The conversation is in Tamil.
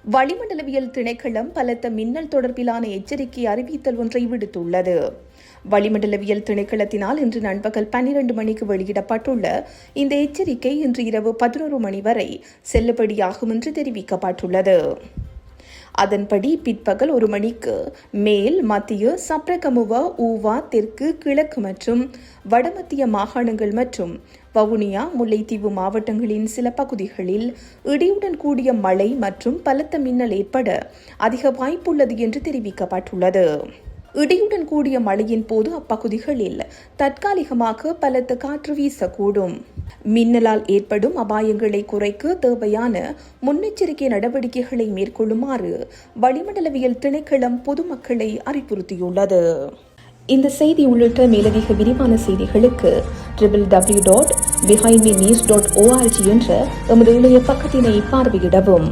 வளிமண்டலவியல் திணைக்களம் பலத்த மின்னல் தொடர்பிலான எச்சரிக்கை அறிவித்தல் ஒன்றை விடுத்துள்ளது. வளிமண்டலவியல் திணைக்களத்தினால் இன்று நண்பகல் 12 மணிக்கு வெளியிடப்பட்டுள்ள இந்த எச்சரிக்கை இன்று இரவு 11 மணி வரை செல்லுபடியாகும் என்று தெரிவிக்கப்பட்டுள்ளது. அதன்படி பிற்பகல் 1 மணிக்கு மேல் மத்திய சப்ரகமுவ, ஊவா, தெற்கு, கிழக்கு மற்றும் வடமத்திய மாகாணங்கள் மற்றும் வவுனியா, முல்லைத்தீவு மாவட்டங்களின் சில பகுதிகளில் இடியுடன் கூடிய மழை மற்றும் பலத்த மின்னல் ஏற்பட அதிக வாய்ப்புள்ளது என்று தெரிவிக்கப்பட்டுள்ளது. இடியுடன் கூடிய மழையின் போது அப்பகுதிகளில் தற்காலிகமாக பலத்த காற்று வீசக்கூடும். மின்னலால் ஏற்படும் அபாயங்களை குறைக்க தேவையான முன்னெச்சரிக்கை நடவடிக்கைகளை மேற்கொள்ளுமாறு வளிமண்டலவியல் திணைக்களம் பொதுமக்களை அறிவுறுத்தியுள்ளது. இந்த செய்தி உள்ளிட்ட மேலதிக விரிவான செய்திகளுக்கு www.behindmenews.org என்ற எமது இணைய பக்கத்தினை பார்வையிடவும்.